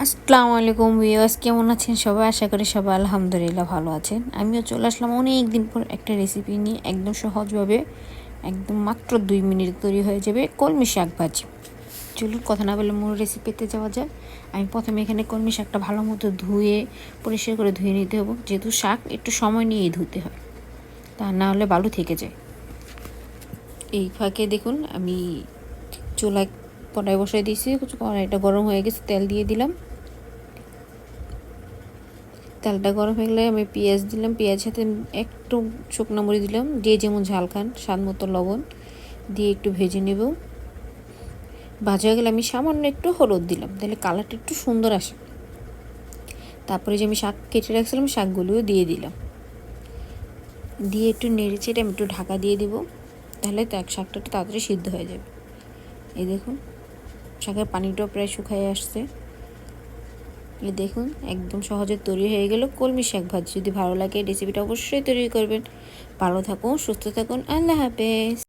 আসসালামু আলাইকুম ভিউয়ার্স, কেমন আছেন সবাই? আশা করি সবাই আলহামদুলিল্লাহ ভালো আছেন। আমিও চলে আসলাম অনেক দিন পর একটা রেসিপি নিয়ে, একদম সহজভাবে, একদম মাত্র 2 মিনিট তৈরি হয়ে যাবে কলমি শাক ভাজি। চলুন কথা না বলে মূল রেসিপিতে যাওয়া যায়। আমি প্রথমে এখানে কলমি শাকটা ভালো মতো ধুয়ে পরিষ্কার করে ধুয়ে নিতে হবে, যেহেতু শাক একটু সময় নিয়েই ধুতে হয়, তা না হলে বালু থেকে যায়। এই ফাঁকে দেখুন আমি চুলায় কড়াই বসাই দিয়েছি, কড়াইটা গরম হয়ে গেছে, তেল দিয়ে দিলাম। তেলটা গরম হয়ে গেলে আমি পেঁয়াজ দিলাম, পেঁয়াজ সাথে একটু শুকনো মরিচ দিলাম, দিয়ে যেমন ঝাল খান স্বাদ মতো লবণ দিয়ে একটু ভেজে নেব। ভাজা হয়ে গেলে আমি সামান্য একটু হলুদ দিলাম, তাহলে কালারটা একটু সুন্দর আসে। তারপরে যে আমি শাক কেটে রাখছিলাম শাকগুলোও দিয়ে দিলাম, দিয়ে একটু নেড়ে চেড়ে আমি একটু ঢাকা দিয়ে দিব, তাহলে শাকটা একটু তাড়াতাড়ি সিদ্ধ হয়ে যাবে। এই দেখুন শাকের পানিটাও প্রায় শুকিয়ে আসছে। এই দেখুন একদম সহজে তৈরি হয়ে গেল কলমি শাক ভাজি। যদি ভালো লাগে রেসিপিটা অবশ্যই তৈরি করবেন। ভালো থাকুন, সুস্থ থাকুন, আল্লাহ হাফেজ।